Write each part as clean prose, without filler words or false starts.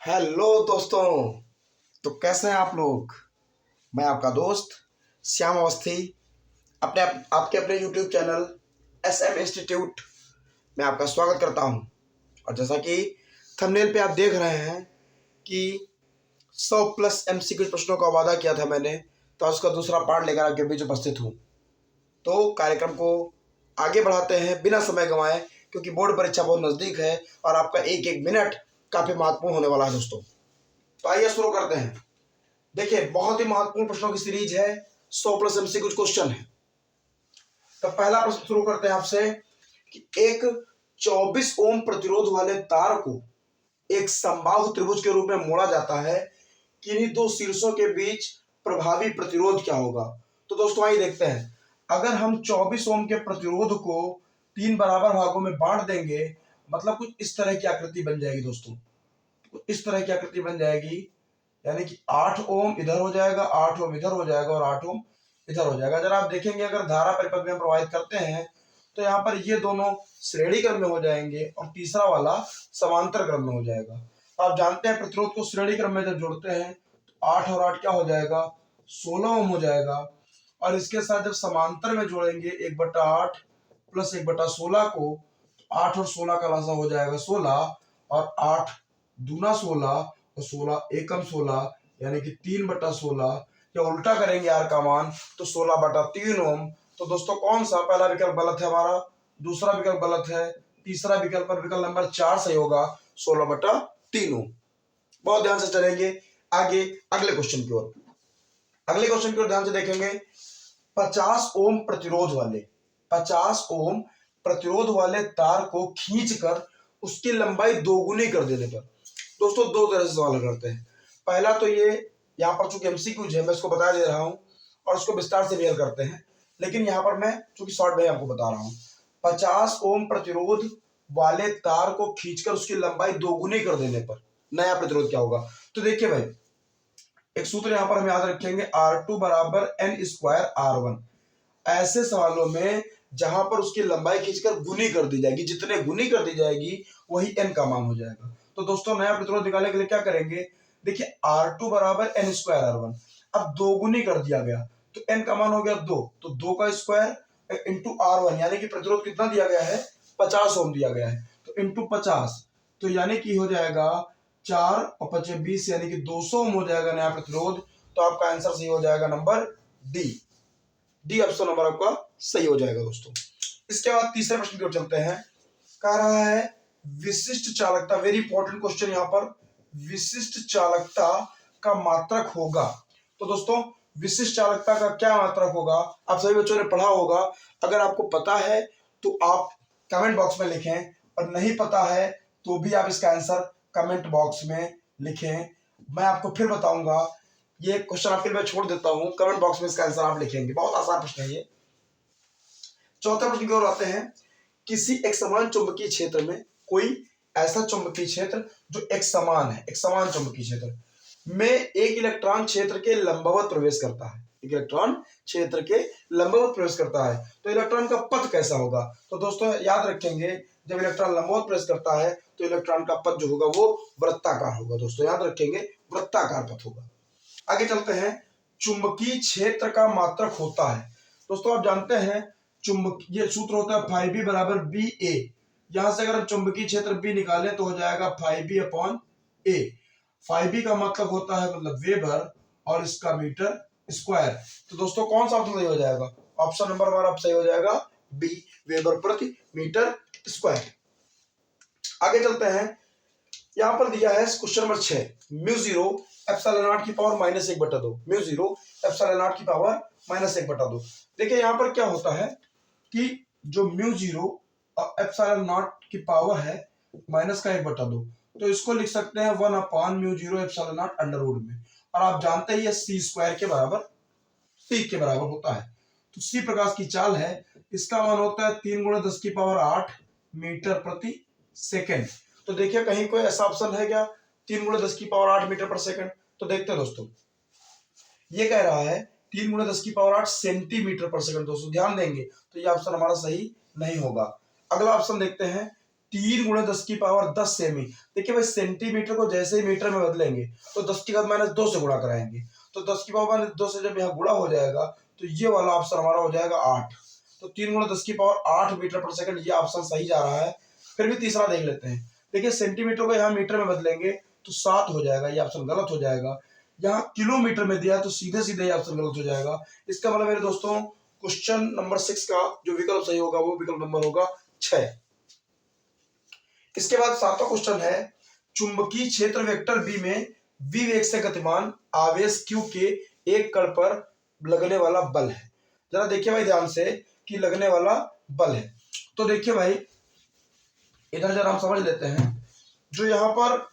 Hello दोस्तों। तो कैसे हैं आप लोग। मैं आपका दोस्त श्याम अवस्थी आपके अपने यूट्यूब चैनल SM इंस्टीट्यूट में आपका स्वागत करता हूं। और जैसा कि थंबनेल पे आप देख रहे हैं कि 100+ MCQ प्रश्नों का वादा किया था मैंने, तो उसका दूसरा पार्ट लेकर आपके बीच उपस्थित हूँ। तो कार्यक्रम को आगे बढ़ाते हैं बिना समय गंवाए, क्योंकि बोर्ड परीक्षा बहुत नज़दीक है और आपका एक एक मिनट काफ़ी महत्वपूर्ण होने वाला है दोस्तों। तो आइए शुरू करते हैं। देखिए, बहुत ही महत्वपूर्ण प्रश्नों की सीरीज है, 100+ MCQ कुछ क्वेश्चन है। तो पहला प्रश्न शुरू करते हैं आपसे कि एक 24 ओम प्रतिरोध वाले तार को एक समबाहु त्रिभुज के रूप में मोड़ा जाता है, किन्हीं दो शीर्षों के बीच प्रभावी प्रतिरोध क्या होगा। तो दोस्तों आइए देखते हैं। अगर हम 24 ओम के प्रतिरोध को 3 बराबर भागों में बांट देंगे, मतलब कुछ इस तरह की आकृति बन जाएगी दोस्तों। इस तरह की आकृति बन जाएगी, यानी कि 8 ओम इधर हो जाएगा, 8 ओम इधर हो जाएगा और 8 ओम इधर हो जाएगा। अगर आप देखेंगे, अगर धारा परिपथ में प्रवाहित करते हैं तो यहाँ पर ये दोनों श्रेणी क्रम में हो जाएंगे और तीसरा वाला समांतर क्रम में हो जाएगा। तो आप जानते हैं प्रतिरोध को श्रेणी क्रम में जब जोड़ते हैं तो 8 और 8 क्या हो जाएगा, 16 ओम हो जाएगा। और इसके साथ जब समांतर में जोड़ेंगे 1/8 प्लस 1/16 को, तो 8 और 16 का लसा हो जाएगा 16, और 8 दूना 16 और 16 एकम 16, यानी कि 3/16। या उल्टा करेंगे आर का मान तो 16/3 ओम। तो दोस्तों कौन सा पहला विकल्प गलत है हमारा, दूसरा विकल्प गलत है, तीसरा विकल्प पर विकल्प नंबर 4 सही होगा, 16/3 ओम। बहुत ध्यान से चलेंगे आगे अगले क्वेश्चन की ओर। अगले क्वेश्चन की ओर ध्यान से देखेंगे। 50 ओम प्रतिरोध वाले तार को खींचकर उसकी लंबाई दोगुनी कर देने पर। दोस्तों दो तरह से सवाल करते हैं। पहला तो ये, यहाँ पर चूंकि MCQ है मैं इसको बता दे रहा हूँ और उसको विस्तार से भी हल करते हैं, लेकिन यहाँ पर मैं चूंकि शॉर्ट में आपको बता रहा हूँ। 50 ओम प्रतिरोध वाले तार को खींचकर उसकी लंबाई दोगुनी कर देने पर नया प्रतिरोध क्या होगा। तो देखिए भाई, एक सूत्र यहाँ पर हम याद रखेंगे, R2 = N² R1। ऐसे सवालों में जहां पर उसकी लंबाई खींचकर गुनी कर दी जाएगी, जितने गुनी कर दी जाएगी वही n का मान हो जाएगा। तो दोस्तों नया प्रतिरोध निकालने के लिए क्या करेंगे, देखिए R2 = N² R1। अब दो गुनी कर दिया गया तो n का मान हो गया 2, तो 2 का स्क्वायर इंटू R1, यानी कि प्रतिरोध कितना दिया गया है, 50 ओम दिया गया है, तो इंटू 50, तो यानी कि हो जाएगा 4 और 5 20, यानी कि 200 ओम हो जाएगा नया प्रतिरोध। तो आपका आंसर सही हो जाएगा नंबर डी ऑप्शन नंबर आपका सही हो जाएगा दोस्तों। इसके बाद तीसरे प्रश्न की ओर चलते हैं। कह रहा है विशिष्ट चालकता, वेरी इंपॉर्टेंट क्वेश्चन यहाँ पर, विशिष्ट चालकता का मात्रक होगा। तो दोस्तों विशिष्ट चालकता का क्या मात्रक होगा, आप सभी बच्चों ने पढ़ा होगा। अगर आपको पता है तो आप कमेंट बॉक्स में लिखें, और नहीं पता है तो भी आप इसका आंसर कमेंट बॉक्स में लिखें। मैं आपको फिर बताऊंगा, ये क्वेश्चन आपके लिए छोड़ देता हूं, कमेंट बॉक्स में इसका आंसर आप लिखेंगे। बहुत आसान प्रश्न है ये। चौथा प्रश्न की ओर आते हैं। किसी एक समान चुंबकीय क्षेत्र में कोई ऐसा चुंबकीय क्षेत्र जो एक समान है, एक समान चुंबकीय क्षेत्र में एक इलेक्ट्रॉन क्षेत्र के लंबवत प्रवेश करता है, एक इलेक्ट्रॉन क्षेत्र के लंबवत प्रवेश करता है, तो इलेक्ट्रॉन का पथ कैसा होगा। तो दोस्तों याद रखेंगे, जब इलेक्ट्रॉन लंबवत प्रवेश करता है तो इलेक्ट्रॉन का पथ जो होगा वो वृत्ताकार होगा। दोस्तों याद रखेंगे, वृत्ताकार पथ होगा। आगे चलते हैं। चुंबकीय क्षेत्र का मात्रक होता है। दोस्तों आप जानते हैं चुंबकीय सूत्र होता है φB = BA। यहां से अगर हम चुंबकीय क्षेत्र B निकालें तो हो जाएगा φB/A। φB का मतलब होता है मतलब वेबर और इसका मीटर स्क्वायर। तो दोस्तों कौन सा ऑप्शन सही हो जाएगा, ऑप्शन नंबर हमारा सही हो जाएगा B, वेबर प्रति मीटर स्क्वायर। आगे चलते हैं। यहां पर दिया है क्वेश्चन नंबर 6, μ0 ε0 की पावर -1/2, μ0 ε0 की पावर -1/2। देखिए यहां पर क्या होता है कि जो μ0 ε0 की पावर है -1/2, तो इसको लिख सकते हैं 1/μ0 ε0 अंडरवुड में। और आप जानते हैं ये c² के बराबर, c के बराबर होता है। तो c प्रकाश की चाल है, इसका मान होता है 3 × 10⁸ मीटर प्रति सेकेंड। तो देखिए कहीं कोई ऐसा ऑप्शन है क्या 3 × 10⁸ मीटर पर सेकंड। तो देखते हैं दोस्तों, ये कह रहा है 3 × 10⁸ सेंटीमीटर पर सेकंड। दोस्तों ध्यान देंगे तो ये ऑप्शन हमारा सही नहीं होगा। अगला ऑप्शन देखते हैं, 3 × 10⁻10 सेमी। देखिए भाई सेंटीमीटर को जैसे ही मीटर में बदलेंगे तो 10⁻2 से गुणा कराएंगे, तो 10⁻2 से जब यहाँ गुणा हो जाएगा तो ये वाला ऑप्शन हमारा हो जाएगा 8। तो 3 × 10⁸ मीटर पर सेकंड, ये ऑप्शन सही जा रहा है। फिर भी तीसरा देख लेते हैं। देखिए सेंटीमीटर को यहाँ मीटर में बदलेंगे तो 7 हो जाएगा, ये ऑप्शन गलत हो जाएगा। यहाँ किलोमीटर में दिया तो सीधे सीधे ये ऑप्शन गलत हो जाएगा। इसका मतलब मेरे दोस्तों क्वेश्चन नंबर 6 का जो विकल्प सही होगा वो विकल्प नंबर होगा 6। इसके बाद 7वां क्वेश्चन है, चुंबकीय क्षेत्र वेक्टर बी में v वेग से गतिमान आवेश q के एक कण पर लगने वाला बल है। जरा देखिए भाई ध्यान से कि लगने वाला बल है। तो देखिए भाई इधर जरा हम समझ लेते हैं, जो यहां पर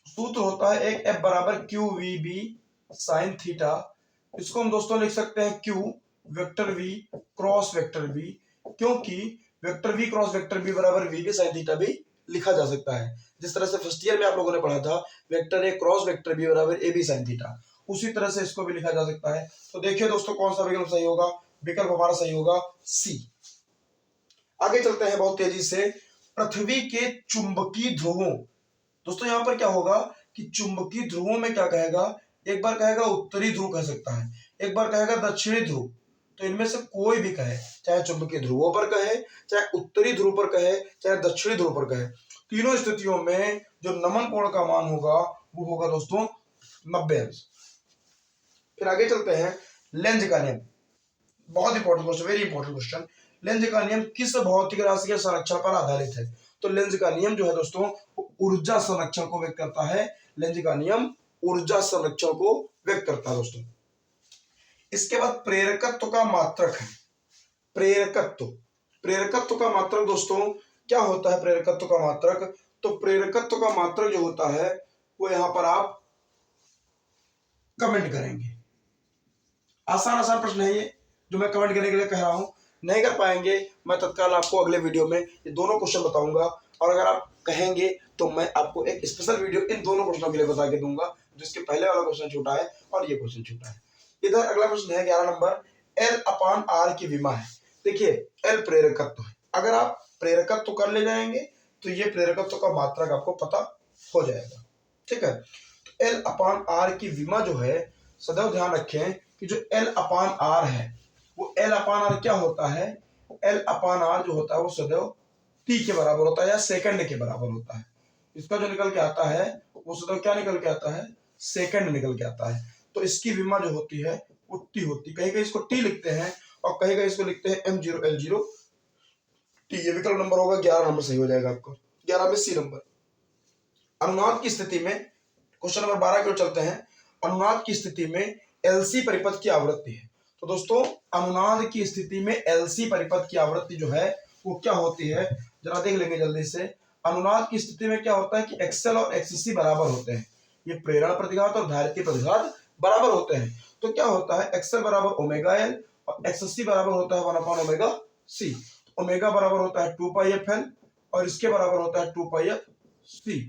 सूत्र होता है एक F बराबर q v B sine theta, इसको हम दोस्तों लिख सकते हैं Q vector V cross vector B, क्योंकि vector V cross vector B बराबर वी बी साइन थीटा भी लिखा जा सकता है। जिस तरह से फर्स्ट ईयर में आप लोगों ने पढ़ा था vector A cross vector B बराबर ए बी साइन थीटा, उसी तरह से इसको भी लिखा जा सकता है। तो देखिए दोस्तों कौन सा विकल्प सही होगा, विकल्प हमारा सही होगा C। आगे चलते हैं बहुत तेजी से, पृथ्वी के चुंबकीय ध्रुवों। दोस्तों यहाँ पर क्या होगा कि चुंबकीय ध्रुवों में क्या कहेगा, एक बार कहेगा उत्तरी ध्रुव कह सकता है, एक बार कहेगा दक्षिणी ध्रुव। तो इनमें से कोई भी कहे, चाहे चुंबकीय ध्रुवों पर कहे, चाहे उत्तरी ध्रुव पर कहे, चाहे दक्षिणी ध्रुव पर कहे, तीनों स्थितियों में जो नमन कोण का मान होगा वो होगा दोस्तों 90 अंश। फिर आगे चलते हैं, लेंज का नियम, बहुत important question, very important question. Length का नियम किस भौतिक राशि के संरक्षण पर आधारित है? तो लेंज का नियम जो है दोस्तों ऊर्जा संरक्षण को व्यक्त करता है। लेंज का नियम ऊर्जा संरक्षण को व्यक्त करता है दोस्तों। इसके बाद प्रेरकत्व का मात्रक है, प्रेरकत्व का मात्रक दोस्तों क्या होता है? प्रेरकत्व का मात्रक, तो प्रेरकत्व का मात्रक जो होता है वो यहां पर आप कमेंट करेंगे। आसान प्रश्न है ये जो मैं कमेंट करने के लिए कह रहा हूं, नहीं कर पाएंगे मैं तत्काल आपको अगले वीडियो में ये दोनों क्वेश्चन बताऊंगा, और अगर आप कहेंगे तो मैं आपको एक स्पेशल वीडियो इन दोनों क्वेश्चनों के लिए बता के दूंगा, जिसके पहले वाला क्वेश्चन छोटा है और ये क्वेश्चन छोटा है। इधर अगला प्रश्न है 11 नंबर, L/R की विमा है। देखिए L प्रेरकत्व है, अगर आप प्रेरकत्व कर ले जाएंगे तो ये प्रेरकत्व का मात्रक आपको पता हो जाएगा, ठीक है। तो L/R की विमा जो है, सदैव ध्यान रखें कि जो L/R है वो L/R क्या होता है, L/R जो होता है वो सदैव t के बराबर होता है या सेकंड के बराबर होता है। इसका जो निकल के आता है वो सदैव क्या निकल के आता है, सेकंड निकल के आता है। तो इसकी विमा जो होती है वो t होती है, कहीं कहीं इसको t लिखते हैं और कहीं कहीं इसको लिखते हैं m0L0 t। ये विकल्प नंबर होगा 11 नंबर सही हो जाएगा आपको। 11 में C नंबर। अनुनाद की स्थिति में, क्वेश्चन नंबर 12 की ओर चलते हैं। अनुनाद की स्थिति में LC परिपथ की आवृत्ति है। तो दोस्तों अनुनाद की स्थिति में LC परिपथ की आवृत्ति जो है वो क्या होती है, जरा देख लेंगे जल्दी से। अनुनाद की स्थिति में क्या होता है कि XL और XC बराबर होते हैं, ये प्रेरण प्रतिघात और धारित्य प्रतिघात बराबर होते हैं। तो क्या होता है, XL बराबर ओमेगा L और XC बराबर होता है 1/ओमेगा C। ओमेगा बराबर होता है 2πfL और इसके बराबर होता है 2πfC,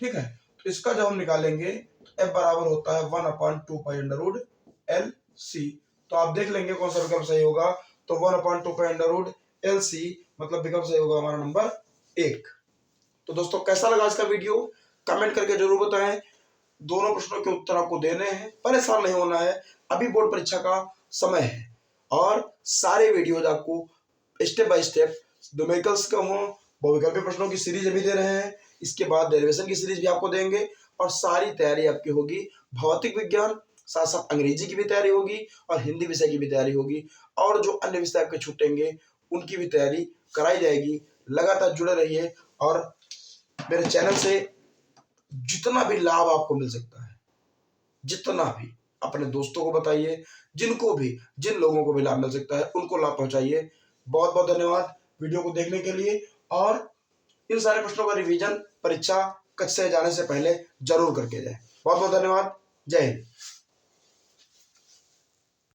ठीक है। तो इसका जब हम निकालेंगे F बराबर होता है 1/2π√LC। तो आप देख लेंगे कौन सा विकल्प सही होगा, तो 1/2π√LC मतलब विकल्प सही होगा हमारा नंबर 1। तो दोस्तों कैसा लगा इसका वीडियो, कमेंट करके जरूर बताएं। दोनों प्रश्नों के उत्तर आपको देने हैं, परेशान नहीं होना है, अभी बोर्ड परीक्षा का समय है और सारे वीडियोज आपको स्टेप बाय स्टेप न्यूमेरिकल्स का हो, बहुविकल्पीय प्रश्नों की सीरीज अभी दे रहे हैं, इसके बाद डेरिवेशन की सीरीज भी आपको देंगे और सारी तैयारी आपकी होगी। भौतिक विज्ञान साथ साथ अंग्रेजी की भी तैयारी होगी और हिंदी विषय की भी तैयारी होगी, और जो अन्य विषय आपके छूटेंगे उनकी भी तैयारी कराई जाएगी। लगातार जुड़े रहिए और मेरे चैनल से जितना भी लाभ आपको मिल सकता है, जितना भी अपने दोस्तों को बताइए, जिन लोगों को भी लाभ मिल सकता है उनको लाभ पहुंचाइए। बहुत बहुत धन्यवाद वीडियो को देखने के लिए, और इन सारे प्रश्नों का रिवीजन परीक्षा कक्षा जाने से पहले जरूर करके जाए। बहुत बहुत धन्यवाद, जय हिंद।